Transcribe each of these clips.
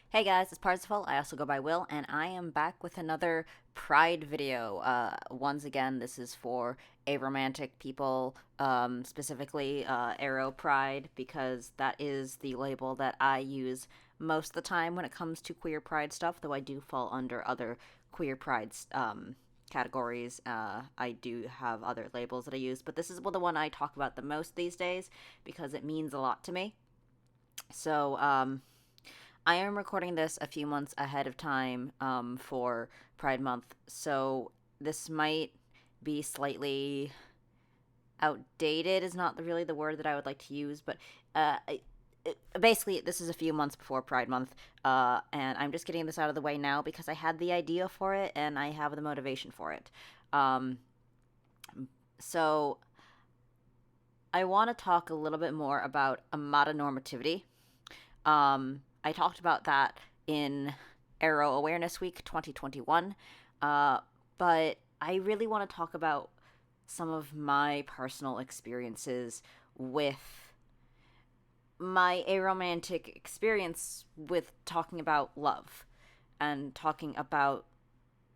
Hey guys, it's Parsifal. I also go by Will, and I am back with another Pride video. Once again, this is for aromantic people, specifically Arrow Pride, because that is the label that I use most of the time when it comes to queer pride stuff, though I do fall under other queer pride categories. I do have other labels that I use, but this is the one I talk about the most these days because it means a lot to me. So, I am recording this a few months ahead of time for Pride Month, so this might be slightly outdated. Is not really the word that I would like to use, but uh, basically, this is a few months before Pride Month, and I'm just getting this out of the way now because I had the idea for it and I have the motivation for it. Um, so, I want to talk a little bit more about amatonormativity. I talked about that in Arrow Awareness Week 2021, uh, but I really want to talk about some of my personal experiences with my aromantic experience with talking about love and talking about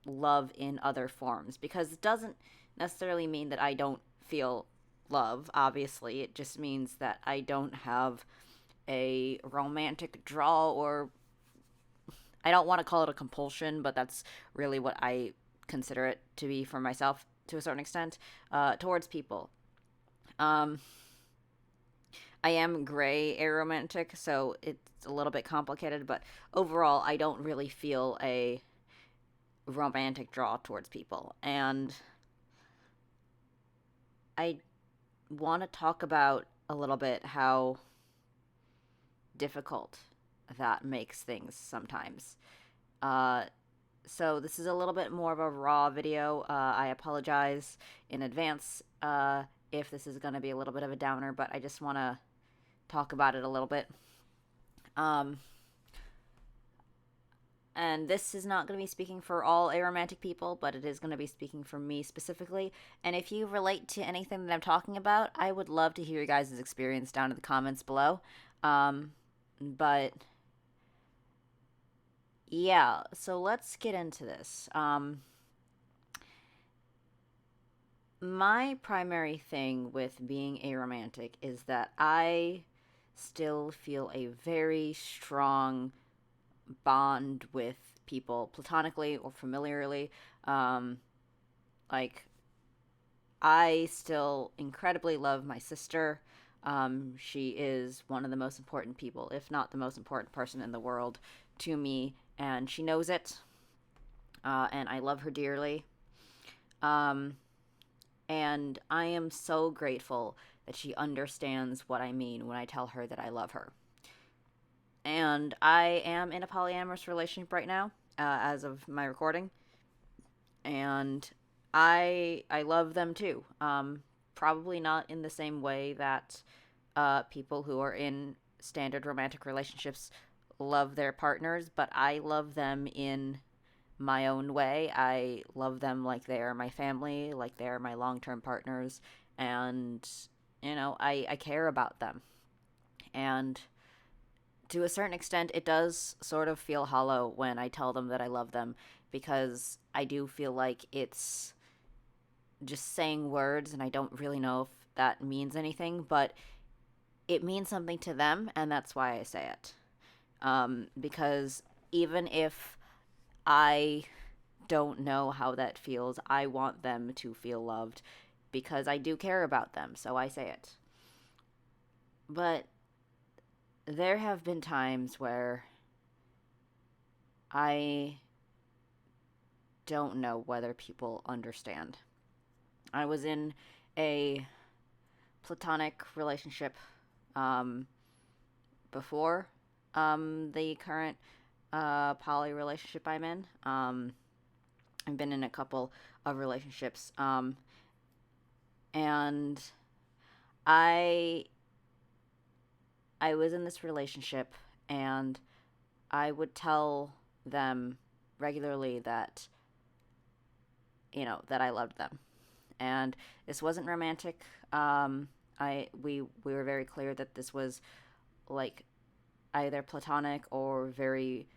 love in other forms because it doesn't necessarily mean that I don't feel love. Obviously, it just means that I don't have a romantic draw, or I don't want to call it a compulsion, but that's really what I consider it to be for myself to a certain extent, towards people. Um, I am gray aromantic, so it's a little bit complicated, but overall, I don't really feel a romantic draw towards people. And I want to talk about a little bit how difficult that makes things sometimes. Uh, so this is a little bit more of a raw video. I apologize in advance if this is going to be a little bit of a downer, but I just want to talk about it a little bit. Um, and this is not going to be speaking for all aromantic people, but it is going to be speaking for me specifically. And if you relate to anything that I'm talking about, I would love to hear your guys' experience down in the comments below. But yeah, so let's get into this. My primary thing with being aromantic is that I still feel a very strong bond with people, platonically or familiarly. Um, like, I still incredibly love my sister. She is one of the most important people, if not the most important person in the world to me, and she knows it. And I love her dearly. Um, And I am so grateful that she understands what I mean when I tell her that I love her. And I am in a polyamorous relationship right now, as of my recording, and I love them too. Probably not in the same way that people who are in standard romantic relationships love their partners, but I love them in my own way. I love them like they are my family, like they are my long term partners, and I care about them. And to a certain extent, it does sort of feel hollow when I tell them that I love them because I do feel like it's just saying words and I don't really know if that means anything, but it means something to them, and that's why I say it. Because even if I don't know how that feels, I want them to feel loved because I do care about them, so I say it. But there have been times where I don't know whether people understand. I was in a platonic relationship um, before the current poly relationship I'm in. I've been in a couple of relationships, and I I was in this relationship, and I would tell them regularly that that I loved them, and this wasn't romantic. We were very clear that this was like either platonic or very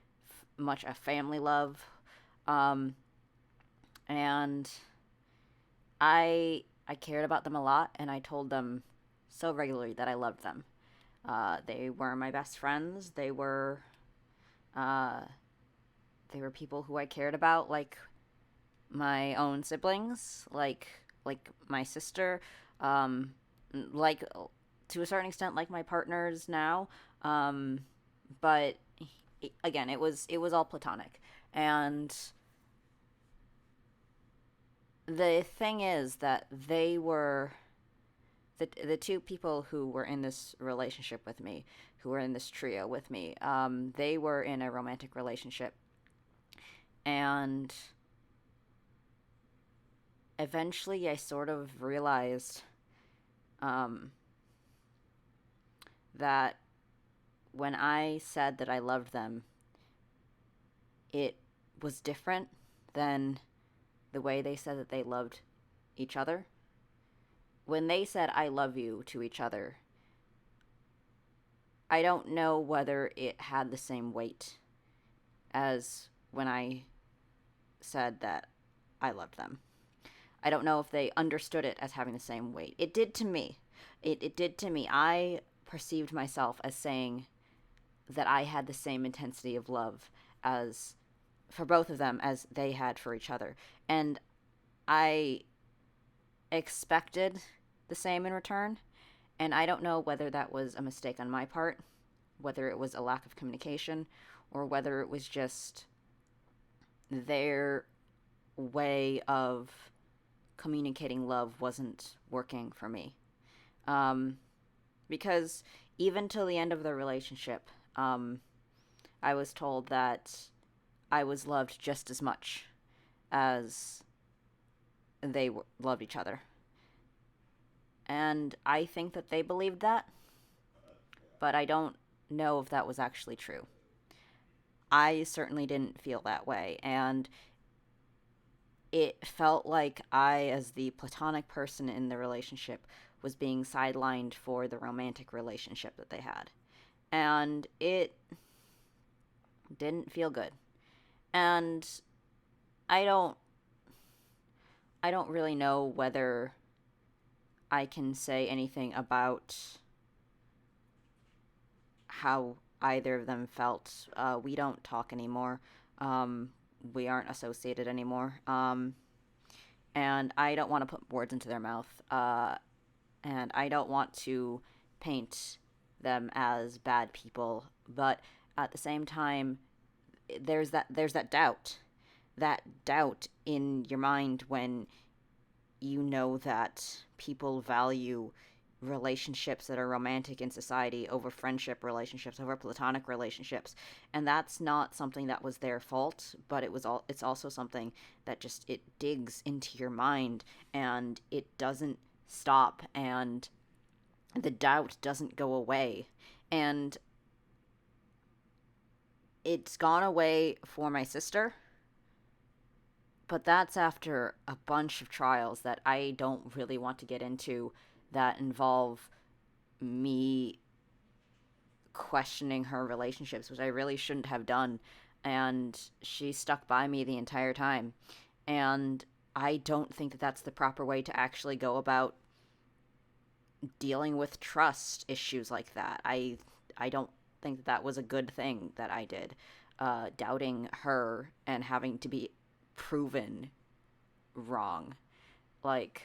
much a family love. Um, and I cared about them a lot, and I told them so regularly that I loved them. They were my best friends. Uh, they were people who I cared about, like my own siblings, like my sister, um, like to a certain extent, like my partners now. Um, but again, it was all platonic, and the thing is that they were the two people who were in this relationship with me, who were in this trio with me. They were in a romantic relationship, and eventually, I sort of realized um, that when I said that I loved them, it was different than the way they said that they loved each other. When they said I love you to each other, I don't know whether it had the same weight as when I said that I loved them. I don't know if they understood it as having the same weight. It did to me. It did to me. I perceived myself as saying that I had the same intensity of love as for both of them as they had for each other. And I expected the same in return. And I don't know whether that was a mistake on my part, whether it was a lack of communication, or whether it was just their way of communicating love wasn't working for me. Um, because even till the end of the relationship, I was told that I was loved just as much as they loved each other. And I think that they believed that, but I don't know if that was actually true. I certainly didn't feel that way, and it felt like I, as the platonic person in the relationship, was being sidelined for the romantic relationship that they had. And it didn't feel good. And I don't I don't really know whether I can say anything about how either of them felt. We don't talk anymore. Um, we aren't associated anymore. And I don't want to put words into their mouth. And I don't want to paint them as bad people. But at the same time, there's that doubt in your mind when you know that people value relationships that are romantic in society over friendship relationships, over platonic relationships. And that's not something that was their fault, but it's also something that just it digs into your mind, and it doesn't stop, and the doubt doesn't go away. And it's gone away for my sister, but that's after a bunch of trials that I don't really want to get into, that involve me questioning her relationships, which I really shouldn't have done. And she stuck by me the entire time. And I don't think that that's the proper way to actually go about dealing with trust issues like that. I don't think that that was a good thing that I did. Doubting her and having to be proven wrong. Like,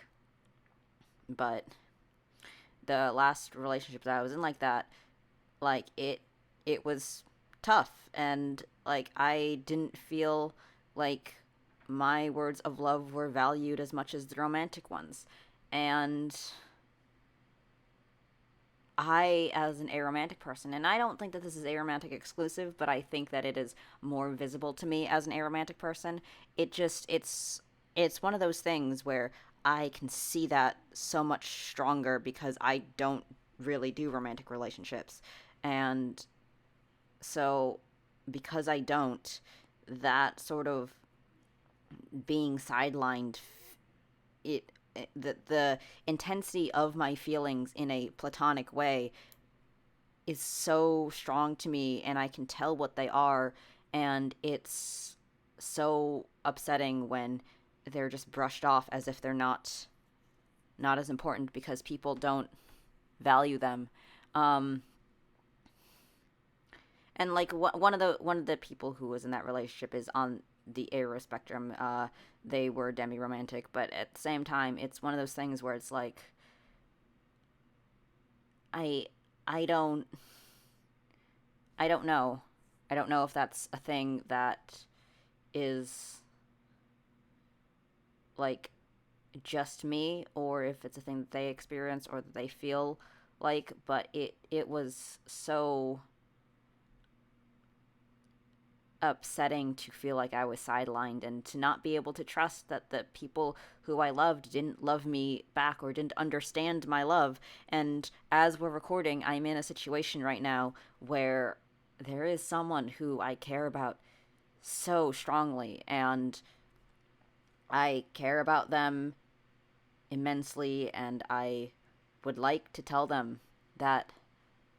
but the last relationship that I was in like that, like it was tough, and like I didn't feel like my words of love were valued as much as the romantic ones. And I, as an aromantic person, and I don't think that this is aromantic exclusive, but I think that it is more visible to me as an aromantic person. It's one of those things where I can see that so much stronger because I don't really do romantic relationships. And so because I don't, that sort of being sidelined, it the intensity of my feelings in a platonic way is so strong to me, and I can tell what they are, And it's so upsetting when they're just brushed off as if they're not as important because people don't value them. Um, and like one of the people who was in that relationship is on the Aero spectrum. They were demi-romantic, but at the same time, it's one of those things where it's like I I don't I don't know. I don't know if that's a thing that is like just me or if it's a thing that they experience or that they feel like, but it was so upsetting to feel like I was sidelined and to not be able to trust that the people who I loved didn't love me back or didn't understand my love. And as we're recording, I'm in a situation right now where there is someone who I care about so strongly, and I care about them immensely, and I would like to tell them that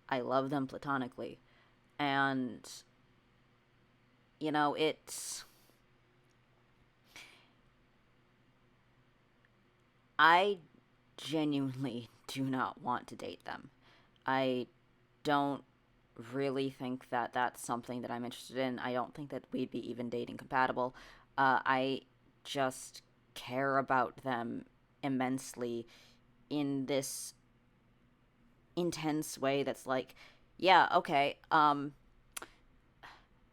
I love them platonically. And, it's. I genuinely do not want to date them. I don't really think that that's something that I'm interested in. I don't think that we'd be even dating compatible. I just care about them immensely in this intense way that's like, yeah, okay,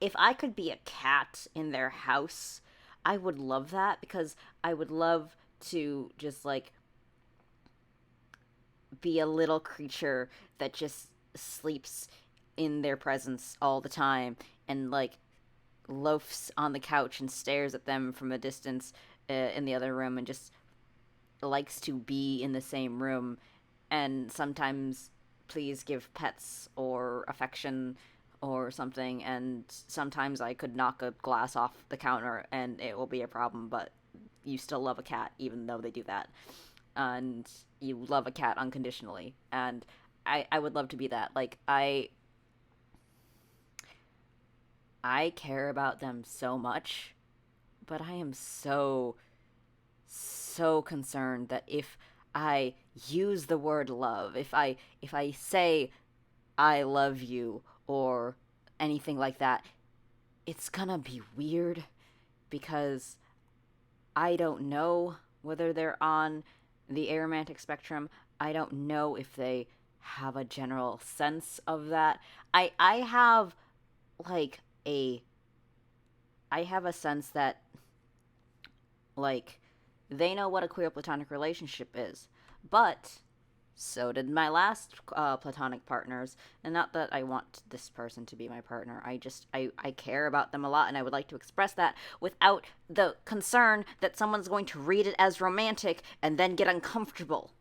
if I could be a cat in their house, I would love that because I would love to just like be a little creature that just sleeps in their presence all the time and like loafs on the couch and stares at them from a distance in the other room and just likes to be in the same room, and sometimes please give pets or affection or something, and sometimes I could knock a glass off the counter and it will be a problem, but you still love a cat even though they do that, and you love a cat unconditionally, and I would love to be that. Like I care about them so much, but I am so concerned that if I use the word love, if I say I love you or anything like that, it's gonna be weird because I don't know whether they're on the aromantic spectrum. I don't know if they have a general sense of that. I have like a I have a sense that like they know what a queer platonic relationship is, but so did my last platonic partners. And not that I want this person to be my partner. I care about them a lot, and I would like to express that without the concern that someone's going to read it as romantic and then get uncomfortable.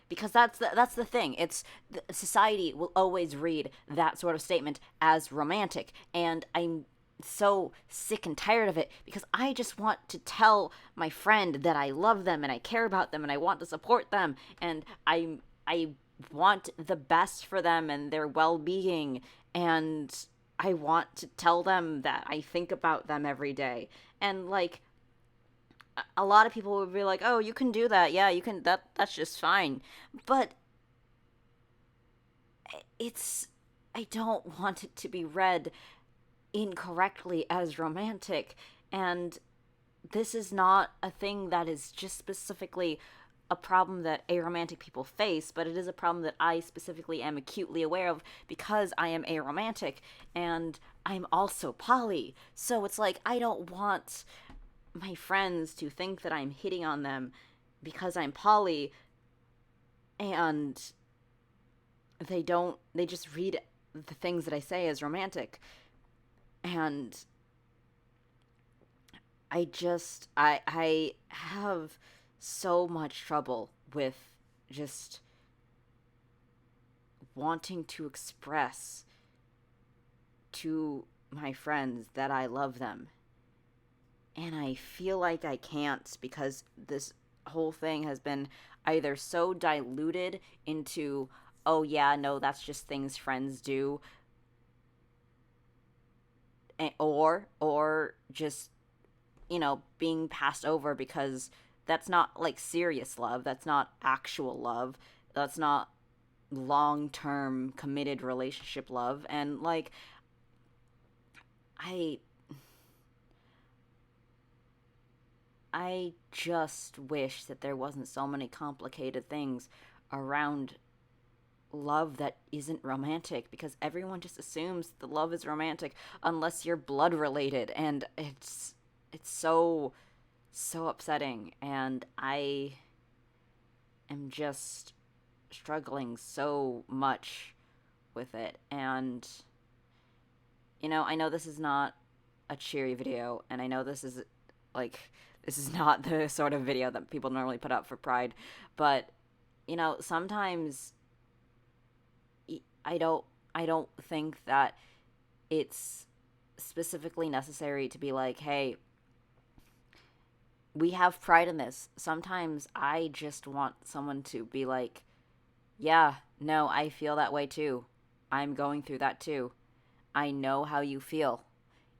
Because that's the thing. It's society will always read that sort of statement as romantic, and I'm so sick and tired of it because I just want to tell my friend that I love them and I care about them and I want to support them, and I want the best for them and their well-being, and I want to tell them that I think about them every day. And like a lot of people would be like, "Oh, you can do that. Yeah, you can that's just fine." But it's I don't want it to be read incorrectly as romantic, and this is not a thing that is just specifically a problem that aromantic people face, but it is a problem that I specifically am acutely aware of because I am aromantic and I'm also poly. So it's like I don't want my friends to think that I'm hitting on them because I'm poly, and they just read the things that I say as romantic. And I have so much trouble with just wanting to express to my friends that I love them. And I feel like I can't because this whole thing has been either so diluted into, oh yeah, no, that's just things friends do, or just, being passed over because that's not like serious love. That's not actual love. That's not long-term committed relationship love. And like, I I just wish that there wasn't so many complicated things around love that isn't romantic, because everyone just assumes the love is romantic unless you're blood related, and it's so upsetting, and I am just struggling so much with it. And I know this is not a cheery video, and I know like this is not the sort of video that people normally put up for Pride, but sometimes I don't I don't think that it's specifically necessary to be like, hey, we have pride in this. Sometimes I just want someone to be like, yeah, no, I feel that way too. I'm going through that too. I know how you feel.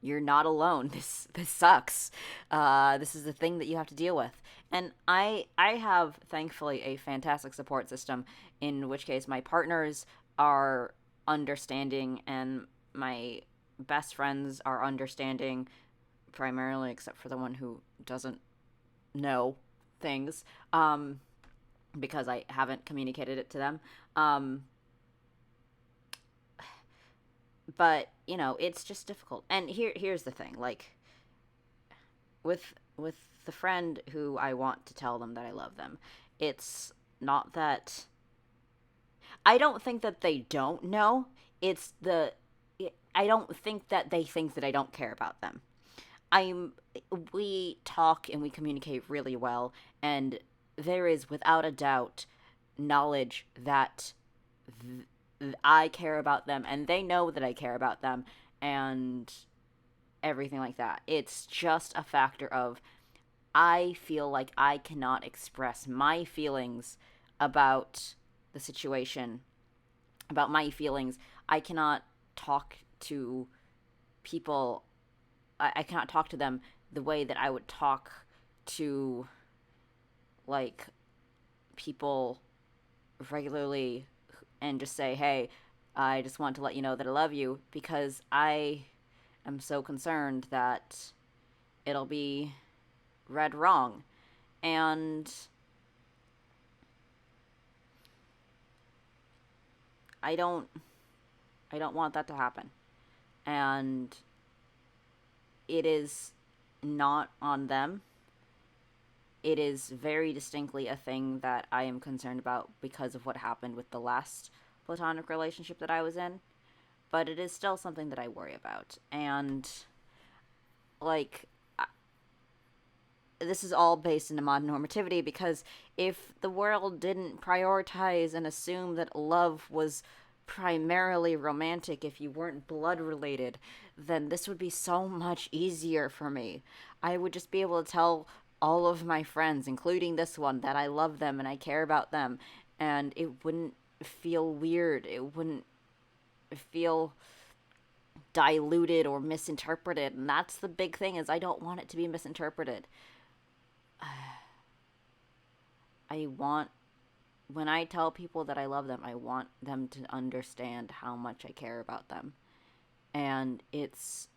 You're not alone. This sucks. This is the thing that you have to deal with. And I have, thankfully, a fantastic support system, in which case my partners are understanding, and my best friends are understanding, primarily, except for the one who doesn't know things, because I haven't communicated it to them. Um, but it's just difficult. And here's the thing, like, with the friend who I want to tell them that I love them, it's not that I don't think that they don't know. It's the I don't think that they think that I don't care about them. I'm We talk and we communicate really well, and there is without a doubt knowledge that I care about them, and they know that I care about them, and everything like that. It's just a factor of, I feel like I cannot express my feelings about the situation, about my feelings. I cannot talk to people, I cannot talk to them the way that I would talk to, like, people regularly, and just say, hey, I just want to let you know that I love you, because I am so concerned that it'll be read wrong. And I don't I don't want that to happen. And it is not on them. It is very distinctly a thing that I am concerned about because of what happened with the last platonic relationship that I was in. But it is still something that I worry about. And, like, this is all based in Amatonormativity, because if the world didn't prioritize and assume that love was primarily romantic, if you weren't blood related, then this would be so much easier for me. I would just be able to tell all of my friends, including this one, that I love them and I care about them, and it wouldn't feel weird. It wouldn't feel diluted or misinterpreted. And that's the big thing, is I don't want it to be misinterpreted. I want When I tell people that I love them, I want them to understand how much I care about them. And it's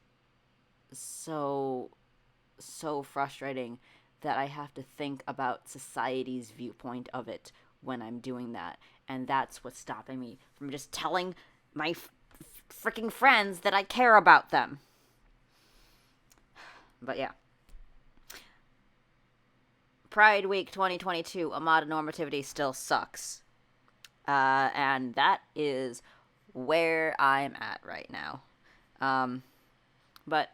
so, so frustrating that I have to think about society's viewpoint of it when I'm doing that. And that's what's stopping me from just telling my freaking friends that I care about them. But yeah. Pride Week 2022, Amatonormativity still sucks. And that is where I'm at right now. But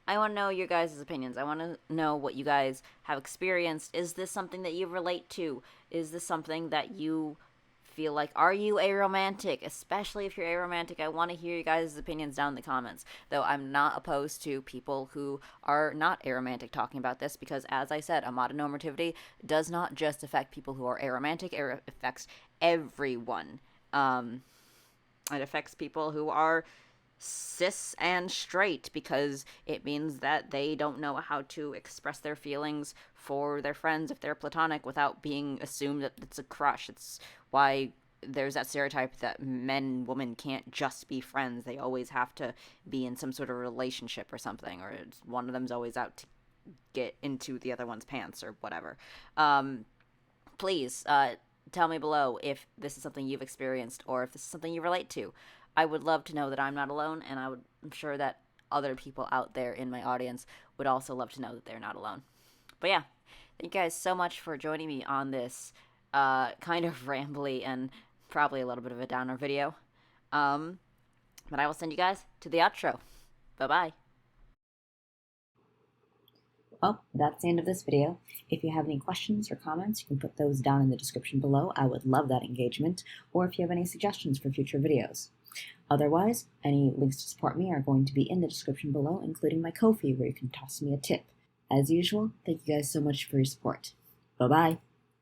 I want to know your guys' opinions. I want to know what you guys have experienced. Is this something that you relate to? Is this something that you feel like? Are you aromantic? Especially if you're aromantic, I want to hear you guys' opinions down in the comments. Though I'm not opposed to people who are not aromantic talking about this, because, as I said, amatonormativity does not just affect people who are aromantic. It affects everyone. It affects people who are cis and straight, because it means that they don't know how to express their feelings for their friends if they're platonic without being assumed that it's a crush. It's why there's that stereotype that men and women can't just be friends. They always have to be in some sort of relationship or something, or one of them's always out to get into the other one's pants or whatever. Um, Please tell me below if this is something you've experienced or if this is something you relate to. I would love to know that I'm not alone, and I'm sure that other people out there in my audience would also love to know that they're not alone. But yeah, thank you guys so much for joining me on this kind of rambly and probably a little bit of a downer video. Um, but I will send you guys to the outro. Bye bye. Well, that's the end of this video. If you have any questions or comments, you can put those down in the description below. I would love that engagement. Or if you have any suggestions for future videos. Otherwise, any links to support me are going to be in the description below, including my Ko-fi, where you can toss me a tip. As usual, thank you guys so much for your support. Bye-bye.